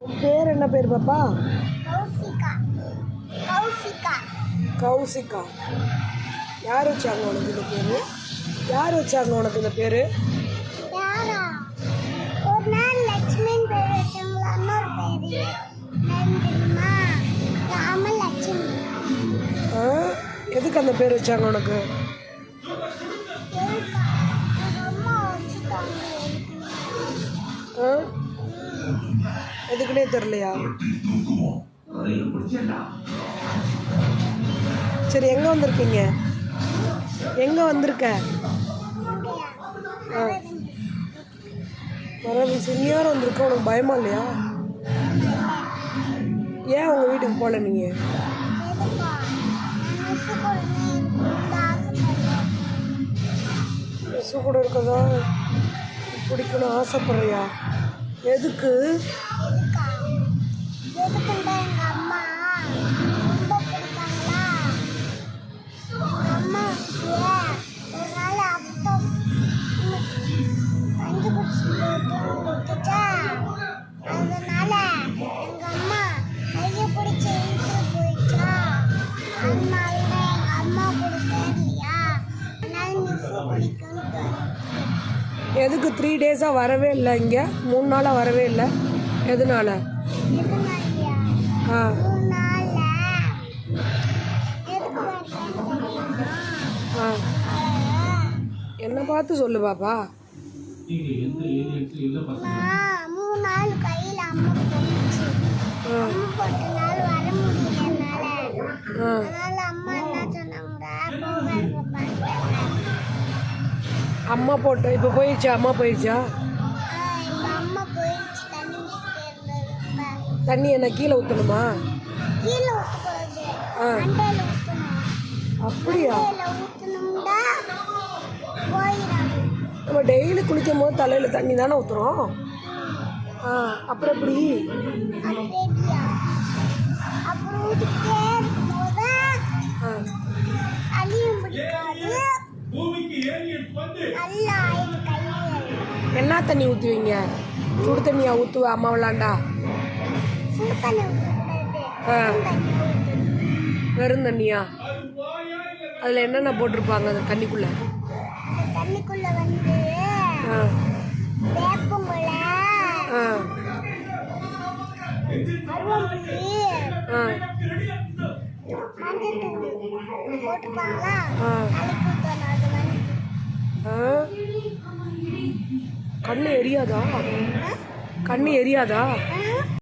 உன் பேர் என்ன பேர் பாப்பா? கௌசிகா. யார் வச்சாங்க உனக்கு இந்த பேர்? யார் வச்சாங்க உனக்கு இந்த பேர்? ஒரு நாள் லட்சுமின் பேர் வச்சாங்களா, இன்னொரு பேர் ராமலட்சுமி. எதுக்கு அந்த பேர் வச்சாங்க உனக்கு? எதுக்குன்னே தெரியலையா? சரி, எங்கே வந்திருக்கீங்க? எங்கே வந்திருக்க? வரவி சினியாரம் வந்திருக்க. உனக்கு பயமா இல்லையா? ஏன் உங்கள் வீட்டுக்கு போகல நீங்கள்? மிஸ்ஸு கூட இருக்கதா பிடிக்கணும் ஆசைப்படுறியா? எதுக்கு? எதுக்கு 3 டேஸாக வரவே இல்லை? இங்கே 3 நாளாக வரவே இல்லை. எதனால? என்ன பார்த்து சொல்லு பாப்பா. 3 நாள் கையில் அம்மா போட்டுச்சு. அம்மா போட்ட நாள் வர முடியல. அதனால அம்மா என்ன சொன்னாங்க, அம்மா போட்ட. இப்போ போயிடுச்சா? அம்மா போயிடுச்சா? அம்மா போயிடுச்சு. தண்ணி என்ன கீழே ஊற்றணுமா? கீழே ஊற்றக்கூடாது, மண்டையில் ஊற்றணும். அப்படியா? ஊற்றணும்டா போயிடும். நம்ம டெய்லி குளிக்கும் போது தலையில் தண்ணி தானே ஊற்றுறோம். அப்புறம் எப்படி? அப்புறம் ஊற்றிட்டே இருக்கும்போது அழியும் பிடிக்காது. நல்லா என்ன தண்ணி ஊற்றுவீங்க? சுடு தண்ணியா ஊற்றுவ அம்மா விளாண்டா? சுடு தண்ணி ஊற்றக்கூடாது, வெறும் தண்ணியா? அதில் என்னென்ன போட்டிருப்பாங்க அந்த தண்ணிக்குள்ளே? தண்ணிக்குள்ள வந்து வேப்பங்குலை, அருவம்புல்லி, மஞ்சள் போட்டுப்பாங்களா, அது வந்து கண்ணு எரியாதா? கண்ணு எரியாதா?